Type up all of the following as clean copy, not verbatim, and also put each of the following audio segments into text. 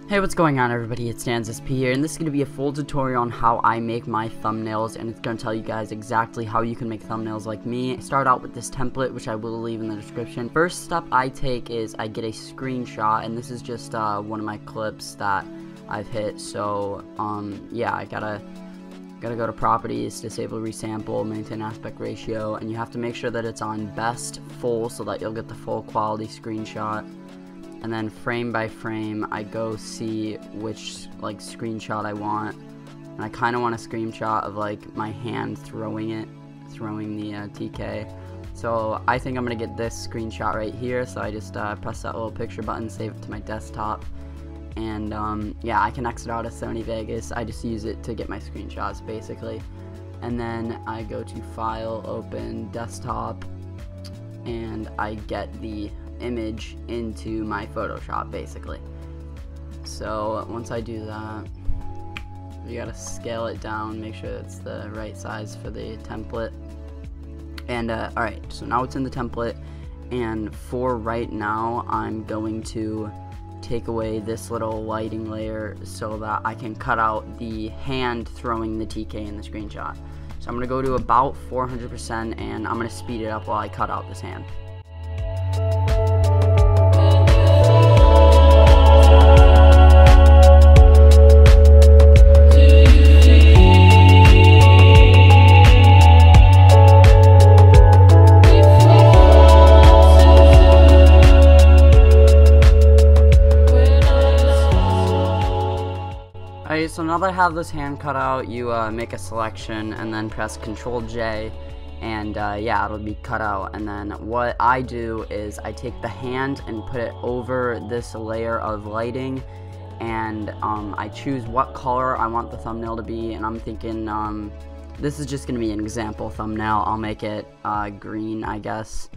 Hey, what's going on everybody, it's DansSP here, and this is going to be a full tutorial on how I make my thumbnails, and it's going to tell you guys exactly how you can make thumbnails like me. I start out with this template, which I will leave in the description. First step I take is I get a screenshot, and this is just one of my clips that I've hit, so yeah, I gotta go to properties, disable resample, maintain aspect ratio, and you have to make sure that it's on best full so that you'll get the full quality screenshot. And then frame by frame I go see which screenshot I want, and I kind of want a screenshot of my hand throwing the TK. So I think I'm gonna get this screenshot right here, so I just press that little picture button, save it to my desktop, and yeah, I can exit out of Sony Vegas. I just use it to get my screenshots basically. And then I go to file, open, desktop, and I get the image into my Photoshop basically. So once I do that, you gotta scale it down, make sure it's the right size for the template. And alright, so now it's in the template, and for right now I'm going to take away this little lighting layer so that I can cut out the hand throwing the TK in the screenshot. So I'm gonna go to about 400% and I'm gonna speed it up while I cut out this hand. Alright, so now that I have this hand cut out, you make a selection and then press Ctrl J, and yeah, it'll be cut out. And then what I do is I take the hand and put it over this layer of lighting, and I choose what color I want the thumbnail to be, and I'm thinking this is just going to be an example thumbnail. I'll make it green, I guess.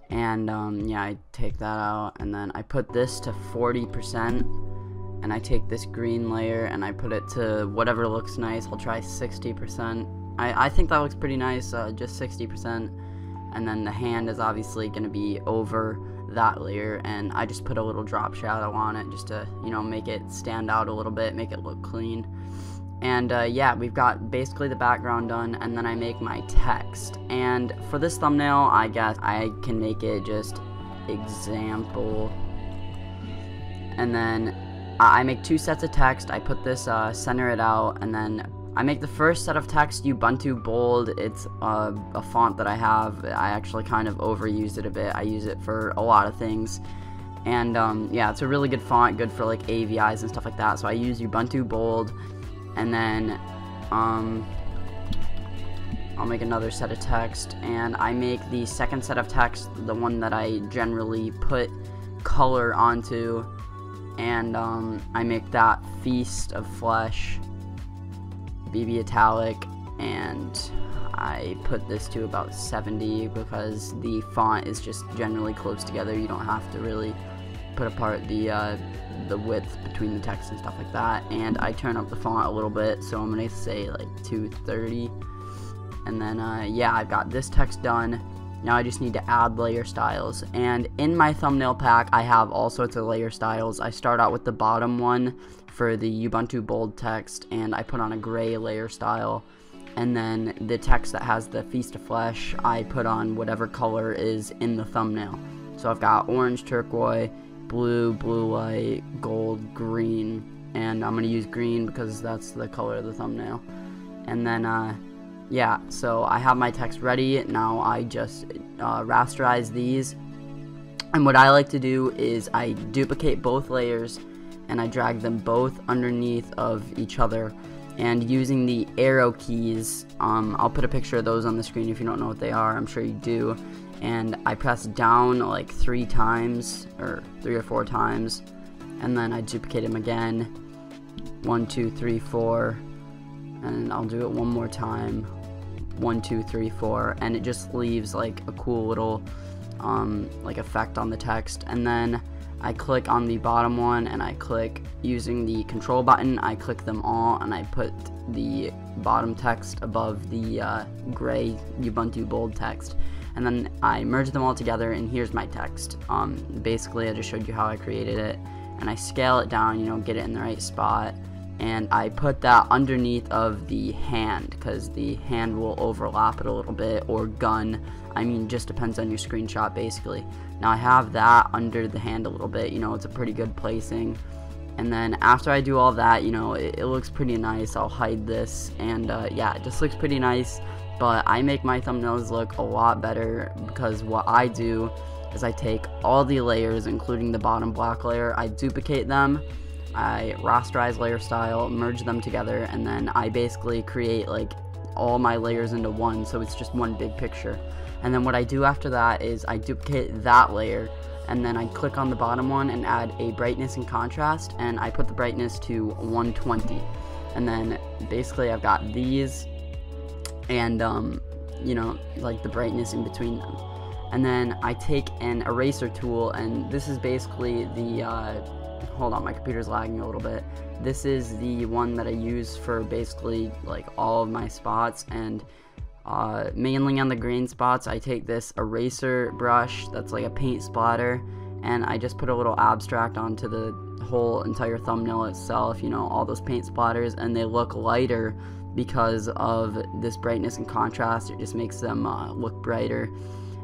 And yeah, I take that out, and then I put this to 40%. And I take this green layer and I put it to whatever looks nice. I'll try 60%. I think that looks pretty nice, just 60%. And then the hand is obviously going to be over that layer, and I just put a little drop shadow on it just to, you know, make it stand out a little bit, make it look clean. And yeah, we've got basically the background done, and then I make my text. And for this thumbnail, I guess I can make it just example, and then I make two sets of text. I put this, center it out, and then I make the first set of text Ubuntu Bold. It's a font that I have. I actually kind of overused it a bit. I use it for a lot of things. And yeah, it's a really good font, good for AVIs and stuff like that. So I use Ubuntu Bold, and then I'll make another set of text, and I make the second set of text, the one that I generally put color onto, and I make that Feast of Flesh BB italic, and I put this to about 70 because the font is just generally close together. You don't have to really put apart the width between the text and stuff like that. And I turn up the font a little bit, so I'm gonna say 230. And then yeah, I've got this text done. Now I just need to add layer styles, and in my thumbnail pack I have all sorts of layer styles. I start out with the bottom one for the Ubuntu Bold text, and I put on a gray layer style, and then the text that has the Feast of Flesh, I put on whatever color is in the thumbnail. So I've got orange, turquoise, blue, blue light, gold, green, and I'm going to use green because that's the color of the thumbnail. And then yeah, so I have my text ready. Now I just rasterize these, and what I like to do is I duplicate both layers and I drag them both underneath of each other, and using the arrow keys, I'll put a picture of those on the screen if you don't know what they are. I'm sure you do. And I press down 3 times, or 3 or 4 times, and then I duplicate them again, 1, 2, 3, 4, and I'll do it one more time, 1, 2, 3, 4, and it just leaves a cool little effect on the text. And then I click on the bottom one, and I click using the control button, I click them all, and I put the bottom text above the gray Ubuntu Bold text, and then I merge them all together, and here's my text. Basically I just showed you how I created it, and I scale it down, you know, get it in the right spot, and I put that underneath of the hand, because the hand will overlap it a little bit, or gun, I mean, just depends on your screenshot basically. Now I have that under the hand a little bit, you know, it's a pretty good placing. And then after I do all that, you know, it looks pretty nice. I'll hide this, and yeah, it just looks pretty nice. But I make my thumbnails look a lot better, because what I do is I take all the layers, including the bottom black layer, I duplicate them, I rasterize layer style, merge them together, and then I basically create like all my layers into one, so it's just one big picture. And then what I do after that is I duplicate that layer, and then I click on the bottom one and add a brightness and contrast, and I put the brightness to 120. And then basically I've got these, and you know, like the brightness in between them. And then I take an eraser tool, and this is basically the hold on, my computer's lagging a little bit. This is the one that I use for basically like all of my spots, and mainly on the green spots I take this eraser brush that's like a paint splatter, and I just put a little abstract onto the whole entire thumbnail itself, you know, all those paint splatters, and they look lighter because of this brightness and contrast. It just makes them look brighter.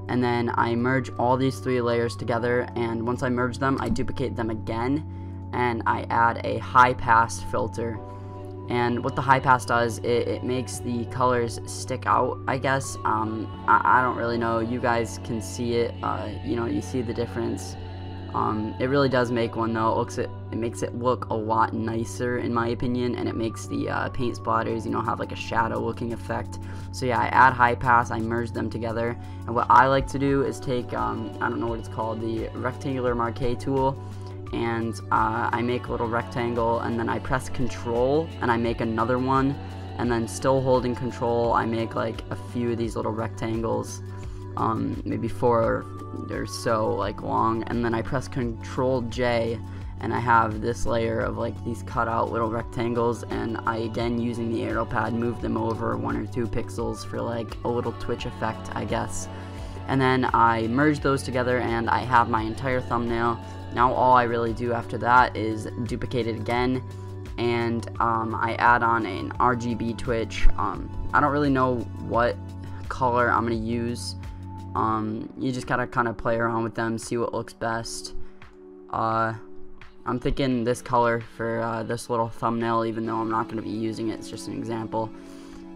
And then I merge all these 3 layers together, and once I merge them, I duplicate them again, and I add a high pass filter. And what the high pass does, it makes the colors stick out, I guess. I don't really know. You guys can see it. You know, you see the difference. It really does make one though. It makes it look a lot nicer in my opinion, and it makes the paint splatters, you know, have like a shadow looking effect. So yeah, I add high pass, I merge them together, and what I like to do is take I don't know what it's called, the rectangular marquee tool, and I make a little rectangle, and then I press Control and I make another one, and then still holding Control I make like a few of these little rectangles, maybe 4 or so like long, and then I press Control J and I have this layer of like these cut out little rectangles, and I, again using the arrow pad, move them over 1 or 2 pixels for like a little twitch effect, I guess. And then I merge those together and I have my entire thumbnail. Now all I really do after that is duplicate it again, and I add on an RGB twitch. I don't really know what color I'm going to use. You just gotta kind of play around with them, see what looks best. I'm thinking this color for this little thumbnail, even though I'm not going to be using it, it's just an example.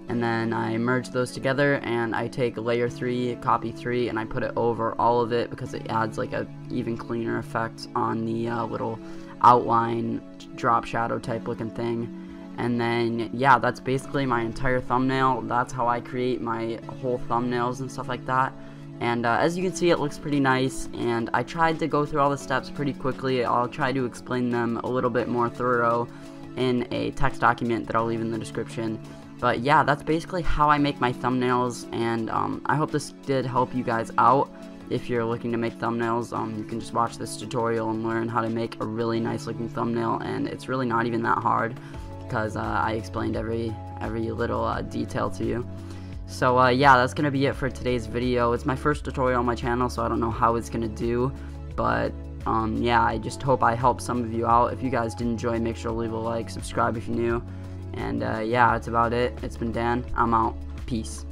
And then I merge those together, and I take layer 3, copy 3, and I put it over all of it because it adds like a even cleaner effect on the little outline drop shadow type looking thing. And then yeah, that's basically my entire thumbnail. That's how I create my whole thumbnails and stuff like that. And as you can see, it looks pretty nice, and I tried to go through all the steps pretty quickly. I'll try to explain them a little bit more thorough in a text document that I'll leave in the description. But yeah, that's basically how I make my thumbnails, and I hope this did help you guys out. If you're looking to make thumbnails, you can just watch this tutorial and learn how to make a really nice looking thumbnail, and it's really not even that hard because I explained every little detail to you. So yeah, that's gonna be it for today's video. It's my first tutorial on my channel, so I don't know how it's gonna do, but yeah, I just hope I helped some of you out. If you guys did enjoy, make sure to leave a like, subscribe if you're new, and yeah, that's about it. It's been Dan. I'm out. Peace.